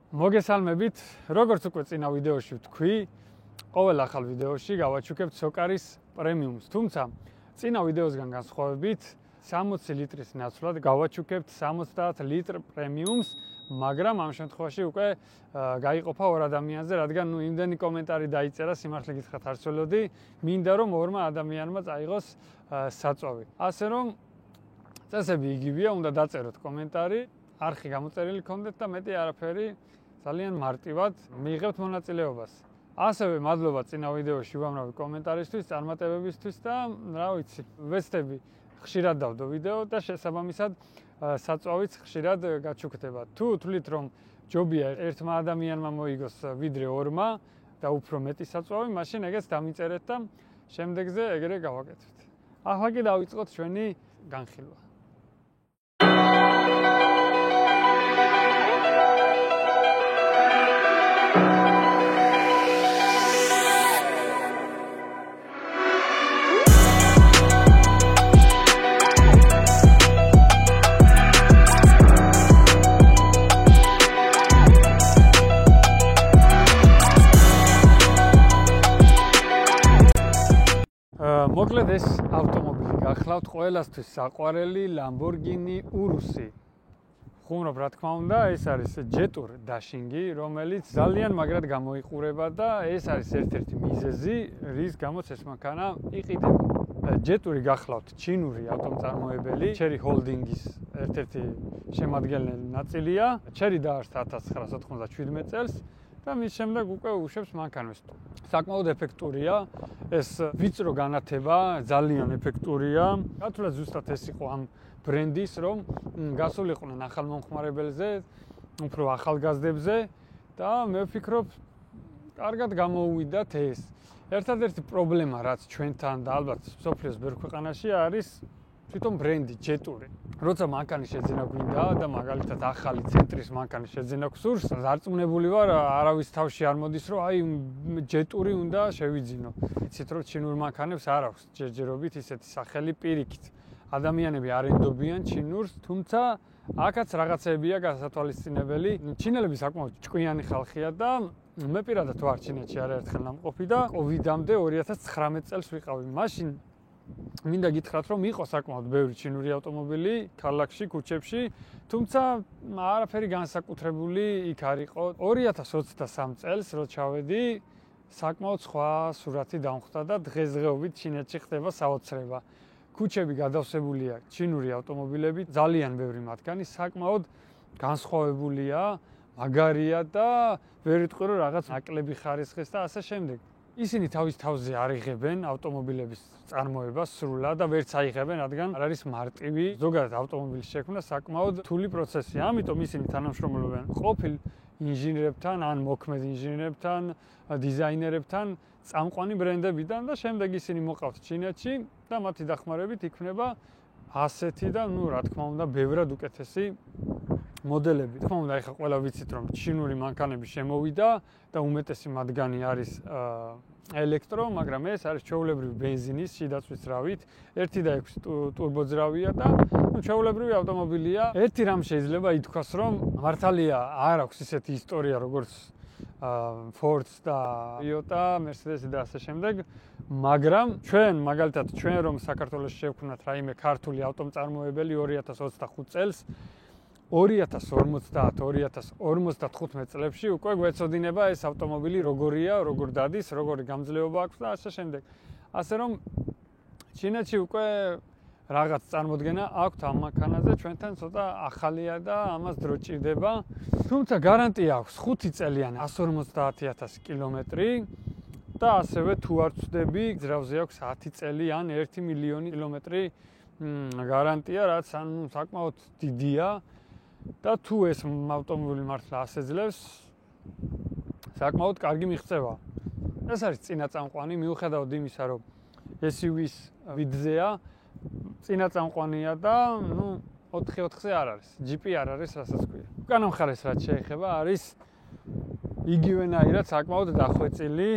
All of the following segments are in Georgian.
მოგესალმებით, როგორც უკვე წინა ვიდეოში ვთქვი, ყოველ ახალ ვიდეოში გავაჩუქებთ სოკარის პრემიუმს, თუმცა წინა ვიდეოსგან განსხვავებით 60 ლიტრის ნაცვლად გავაჩუქებთ 70 ლიტრ პრემიუმს, მაგრამ ამ შემთხვევაში უკვე გაიყოფა ორ ადამიანზე, რადგან იმდენი კომენტარი დაიწერა, სიმართლე გითხრათ არ ვცველოდი, მინდა რომ ორმა ადამიანმა წაიღოს საწვავი. ასე რომ წესები იგივეა, უნდა დაწეროთ კომენტარი, არხი გამოწერილი გქონდეთ და მეტი არაფერი, ძალიან მარტივად მიიღებთ მონაწილეობას. ასევე მადლობა წინა ვიდეოში უამრავი კომენტარისთვის, წარმატებებისთვის და რა ვიცი, ვეცდები ხშირად დავდო ვიდეო და შესაბამისად საწვავიც ხშირად გაჩუქდება. თუ თვლით რომ ჯობია ერთმა ადამიანმა მოიგოს ვიდრე ორმა და უფრო მეტი საწვავი, მაშინ ეგეც დამიწერეთ და შემდეგზე ეგრე გავაკეთებთ. ახლა კი დავიწყოთ ჩვენი განხილვა. მოკლედ ეს ავტომობილი გახლავთ ყველასთვის საყვარელი Lamborghini Urus. ხუმრობ რა თქმა უნდა, ეს არის ჯეტურ დაშინგი, რომელიც ძალიან მაგრად გამოიყურება და ეს არის ერთ-ერთი მიზეზი, რის გამოც ეს მანქანა იყიდება. ჯეტური გახლავთ ჩინური ავტომწარმოებელი, Chery Holdings ერთ-ერთი შემადგენელი ნაწილია. Chery დაარსდა 1997 წელს. და მის შემდეგ უკვე უშვებს მანქანებს. საკმაოდ ეფექტურია, ეს ვიწრო განათება, ძალიან ეფექტურია. გათვლათ ზუსტად ეს იყო ამ ბრენდის, რომ გასულიყვნენ ახალ მომხმარებელზე, უფრო ახალგაზრდებზე და მე ვფიქრობ, კარგად გამოუვიდათ ეს. ერთადერთი პრობლემა, რაც ჩვენთან და ალბათ მსოფლიოს ბევრ ქვეყანაში არის თვითონ ბრენდი, ჯეტური. როცა მანქანი შეძენა გვინდა და მაგალითად ახალი ცენტრის მანქანი შეძენა გსურს, დარწმუნებული ვარ, არავის თავში არ მოდის, რომ აი ჯეტური უნდა შევიძინო. იცით რომ ჩინურ მანქანებს არ აქვს ჯერჯერობით ისეთი სახელი პირიქით. ადამიანები არ ენდობიან ჩინურს, თუმცა აქაც რაღაცებია გასათვალისწინებელი. ჩინელები საკმაოდ ჭკვიანი ხალხია და მე პირადად ვარ ჩინეთში არაერთხელ ნამყოფი და კოვიდამდე 2019 წელს ვიყავი. მაშინ მინდა გითხრათ, რომ იყო საკმაოდ ბევრი ჩინური ავტომობილი ქალაქში, ქუჩებში, თუმცა არაფერი განსაკუთრებული იქ არ იყო. 2023 წელს რო ჩავედი, საკმაოდ სხვა სურათი დამხვდა და დღესდღეობით ჩინეთში ხდება საოცრება. ქუჩები გადავსებულია ჩინური ავტომობილებით, ძალიან ბევრი მათგანი საკმაოდ განსხვავებულია, მაგარია და ვერ იტყვი რომ რაღაც ნაკლები ხარისხის და ასე შემდეგ. ისინი თავის თავზე არ იღებენ ავტომობილების წარმოებას სრულად და ვერც აიღებენ, რადგან არ არის მარტივი ზოგადად ავტომობილის შექმნა საკმაოდ რთული პროცესია. ამიტომ ისინი თანამშრომლობენ ყოფილ ინჟინერებთან, ან მოქმედ ინჟინერებთან, დიზაინერებთან, წამყვანი ბრენდებიდან და შემდეგ ისინი მოყავთ ჩინეთში და მათი დახმარებით იქმნება ასეთი და რა თქმა უნდა, ბევრად უკეთესი მოდელები. თქმა უნდა, ეხლა ყველა ვიცით, რომ ჩინური მანქანები შემოვიდა და უმეტესი მათგანი არის ელექტრო, მაგრამ ეს არის ჩვეულებრივი ბენზინის შიდაწვის ძრავით, 1.6 ტურბოძრავია და ჩვეულებრივი ავტომობილია. ერთი რამ შეიძლება ითქვას, რომ მართალია არ აქვს ისეთი ისტორია, როგორც Ford და Toyota, Mercedes და ასე შემდეგ, მაგრამ მაგალითად ჩვენ რომ საქართველოში შევქმნათ რაიმე ქართული ავტომწარმოებელი 2025 წელს 2050-2055 წლებში უკვე გვეცოდინება ეს ავტომობილი როგორია, როგორ დადის, როგორი გამძლეობა აქვს და ასე შემდეგ. ასე რომ ჩინეთში უკვე რაღაც წარმოდგენა აქვთ ამ მანქანაზე, ჩვენთან ცოტა ახალია და ამას დრო ჭირდება. თუმცა გარანტია აქვს 5 წელი ან 150,000 კილომეტრი და ასევე თუ არ ვწდები, ძრავზე აქვს 10 წელი ან 1 მილიონი კილომეტრი გარანტია, რაც საკმაოდ დიდია. და თუ ეს ავტომობილი მართლა ასეძლებს, საკმაოდ კარგი მიღწევა. ეს არის წინაწამყვანი, მიუხედავად იმისა, რომ SUV-ის ვიდზეა, წინაწამყვანია და 4x4-ზე არ არის. GP არ არის, რასაც ქვია. უკანა მხარეს რაც შეეხება, არის იგივენაირად საკმაოდ დახვეწილი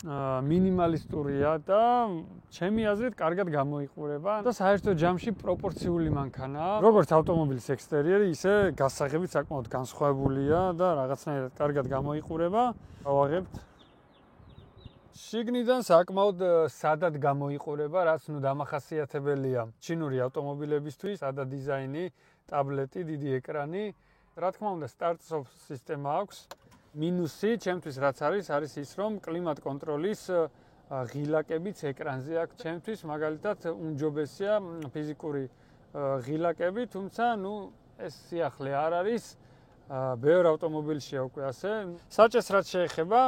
მინიმალისტურია და ჩემი აზრით კარგად გამოიყურება და საერთო ჯამში პროპორციული მანქანაა. როგორც ავტომობილის ექსტერიერი, ისე გასაღებით საკმაოდ განსხვავებულია და რაღაცნაირად კარგად გამოიყურება. გავაღებთ. შიგნიდან საკმაოდ სადად გამოიყურება, რაც დამახასიათებელია ჩინური ავტომობილებისთვის, სადა დიზაინი, ტაბლეტი, დიდი ეკრანი. რა თქმა უნდა, სტარტ-სტოპ სისტემა აქვს. მინუსი ჩემთვის რაც არის ის, რომ კლიმატ კონტროლის ღილაკებიც ეკრანზე აქვს. ჩემთვის მაგალითად უმჯობესია ფიზიკური ღილაკები, თუმცა ეს სიახლე არ არის. ბევრ ავტომობილშია უკვე ასე. საჭეს რაც შეეხება,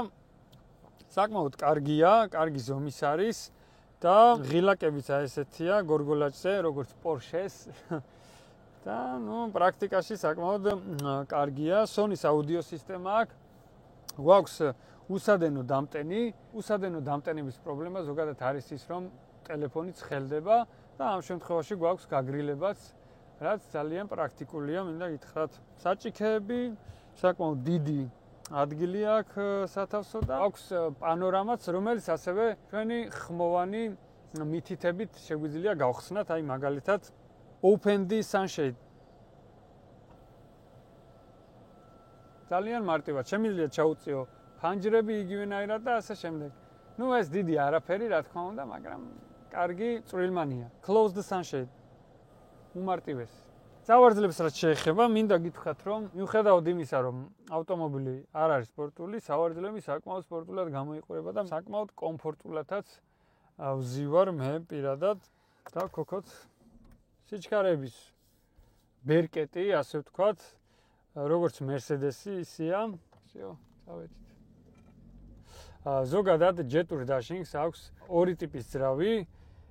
საკმაოდ კარგია, კარგი ზომის არის და ღილაკებიც ესეთია, გორგოლაჭზე, როგორც Porsche-ს. და პრაქტიკაში საკმაოდ კარგია. Sony-ს აუდიო სისტემა აქვს. გვაქვს უსადენო დამტენი. უსადენო დამტენების პრობლემა ზოგადად არის ის, რომ ტელეფონი ცხელდება და ამ შემთხვევაში გვაქვს გაგრილებაც, რაც ძალიან პრაქტიკულია, მინდა გითხრათ. საჭიქეები საკმაოდ დიდი ადგილი აქვს სათავსო და აქვს პანორამაც, რომელიც ასევე ჩვენი ხმოვანი მითითებით შეგვიძლია გავხსნათ, აი მაგალითად Open the Sunshade. ძალიან მარტივად შემიძლია ჩაუწიო ფანჯრები იგივენაირად და ასე შემდეგ. ეს დიდი არაფერი, რა თქმა უნდა, მაგრამ კარგი წვრილმანია. Close the Sunshade. უმარტივესი. სავარძლებს რაც შეეხება, მინდა გითხრათ, რომ მიუხედავად იმისა, რომ ავტომობილი არ არის სპორტული, სავარძლები საკმაოდ სპორტულად გამოიყურება და საკმაოდ კომფორტულადაც ვზივარ მე პირადად და ქოქოც სიჩქარეების ბერკეტი, ასე ვთქვათ, როგორც Mercedes-ი ისეა. წავედით. ზოგადად Jetour Dashing-ს აქვს ორი ტიპის ძრავი.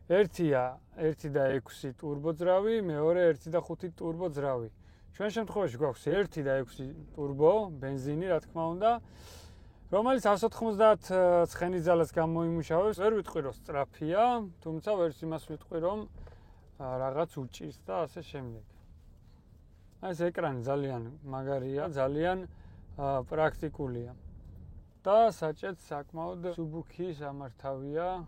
ერთია 1.6 ტურბო ძრავი, მეორე 1.5 ტურბო ძრავი. ჩვენ შემთხვევაში გვაქვს 1.6 ტურბო ბენზინი, რა თქმა უნდა, რომელიც 190 ცხენის ძალას გამოიმუშავებს. ვერ ვიტყვი რომ სწრაფია, თუმცა ვერც იმას ვიტყვი რომ რაღაც უჭირს და ასე შემდეგ. ეს ეკრანი ძალიან მაგარია, ძალიან პრაქტიკულია. და საჭეც საკმაოდ სუბუქი სამართავია.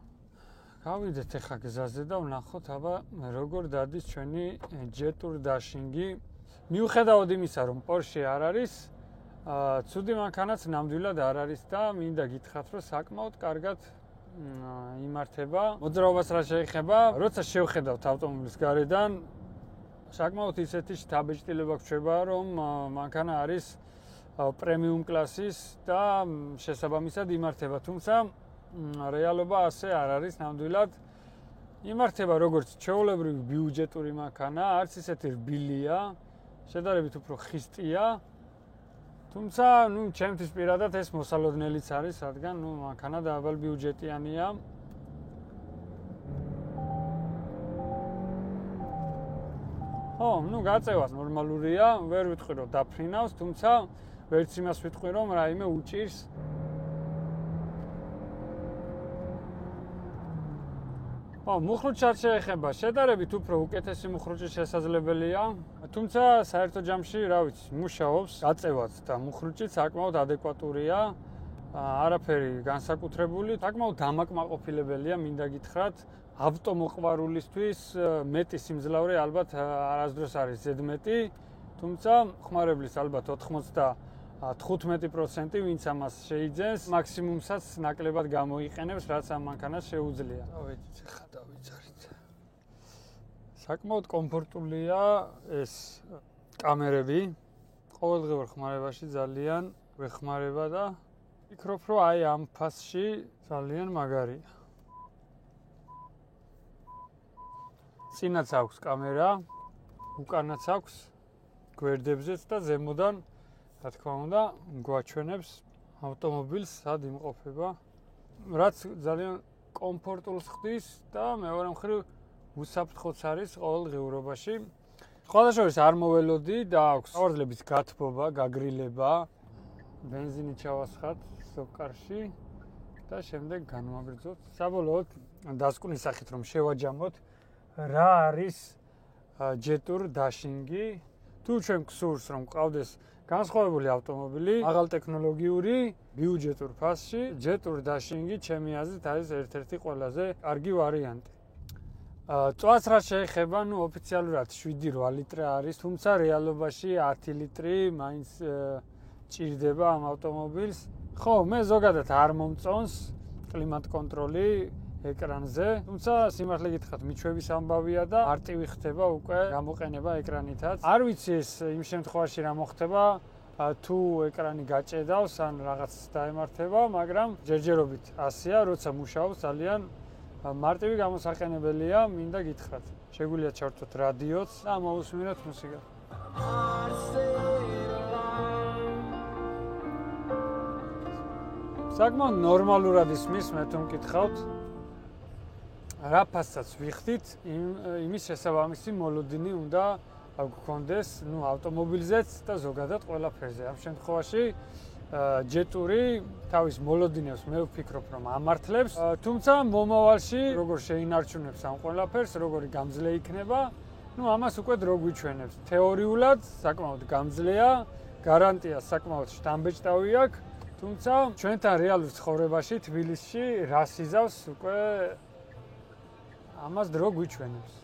გავიდეთ ახლა გზაზე და ვნახოთ აბა როგორ დადის ჩვენი Jetour Dashing-ი. მიუხედავად იმისა, რომ Porsche არ არის, ცუდი მანქანაც ნამდვილად არ არის და მინდა გითხრათ, რომ საკმაოდ კარგად იმართება. მოძრაობას რა შეეხება, როცა შევხედავთ ავტომობილის გარედან, საკმაოდ ისეთი შთაბეჭდილება გრჩება, რომ მანქანა არის პრემიუმ კლასის და შესაბამისად იმართება, თუმცა რეალობა ასე არ არის ნამდვილად. იმართება როგორც ჩვეულებრივი ბიუჯეტური მანქანა, არც ისეთი რბილია, შედარებით უფრო ხისტია. თუმცა, ჩემთვის პირადად ეს მოსალოდნელიც არის, რადგან მანქანა დაბალ ბიუჯეტიანია. გაწევას ნორმალურია, ვერ ვიტყვი რომ დაფრინავს, თუმცა ვერც იმას ვიტყვი რომ რაიმე უჭირს. მუხრუჭად შეეხება, შედარებით უფრო უკეთესი მუხრუჭი შესაძლებელია, თუმცა საერთო ჯამში, რა ვიცი, მუშაობს, გაწევაც და მუხრუჭი საკმაოდ ადეკვატურია, არაფერი განსაკუთრებული, საკმაოდ დამაკმაყოფილებელია, მინდა გითხრათ, ავტომოყვარულისთვის მეტი სიმძლავრე ალბათ არასდროს არის ზედმეტი, თუმცა ხმარებლის ალბათ 95% ვინც ამას შეიძენს, მაქსიმუმსაც ნაკლებად გამოიყენებს, რაც ამ მანქანას შეუძლია. დავედით ხა დავიძარით. საკმაოდ კომფორტულია ეს კამერები. ყოველდღიურ ხმარებაში ძალიან ვეხმარება და ვფიქრობ, რომ აი ამ ფასში ძალიან მაგარია. წინაც აქვს კამერა, უკანაც აქვს გვერდებზეც და ზემოდან, რა თქმა უნდა, გვაჩვენებს ავტომობილს სად იმყოფება, რაც ძალიან კომფორტულს ხდის და მეორე მხრივ უსაფრთხოც არის ყოველდღიურობაში. სხვადასხვა არ მოველოდი და აქვს სავარძლების გათბობა, გაგრილება, ბენზინი ჩავასხათ სოკარში და შემდეგ განვაგრძოთ. საბოლოოდ დასკვნის სახით რომ შევაჯამოთ რა არის Jetour Dashing-ი. თუ ჩვენ გსურს რომ გყავდეს განსხვავებული ავტომობილი, მაღალტექნოლოგიური, ბიუჯეტურ ფასში, ჯეტური დაშინგი ჩემი აზრით არის ერთ-ერთი ყველაზე კარგი ვარიანტი. წვას რაც შეეხება, ოფიციალურად 7-8 ლიტრი არის, თუმცა რეალობაში 10 ლიტრი მაინც ჭირდება ამ ავტომობილს. ხო, მე ზოგადად არ მომწონს კლიმატ კონტროლი ეკრანზე, თუმცა სიმართლე გითხრათ, მიჩვევის ამბავია და მარტივი ხდება უკვე გამოყენება ეკრანითაც. არ ვიცი ეს იმ შემთხვევაში რა მოხდება, თუ ეკრანი გაჭედავს ან რაღაც დაემართება, მაგრამ ჯერჯერობით ასეა, როცა მუშაობს ძალიან მარტივი გამოსაყენებელია, მინდა გითხრათ. შეგვიძლია ჩავართოთ რადიოც და მოვუსმინოთ მუსიკა. საკმაოდ ნორმალურად ისმის, მე თუ მკითხავთ. რა ფასსაც ვიხდით, იმის შესაბამისი მოლოდინი უნდა გქონდეს, ავტომობილზეც და ზოგადად ყველაფერზე. ამ შემთხვევაში ჯეტური თავის მოლოდინებს მე ვფიქრობ, რომ ამართლებს, თუმცა მომავალში როგორ შეინარჩუნებს ამ ყველაფერს, როგორი გამძლე იქნება, ამას უკვე დრო გვიჩვენებს. თეორიულად საკმაოდ გამძლეა, გარანტია საკმაოდ შთამბეჭდავი აქვს, თუმცა ჩვენთან რეალურ ცხოვრებაში თბილისში რას იზავს უკვე ამას დრო გვიჩვენებს.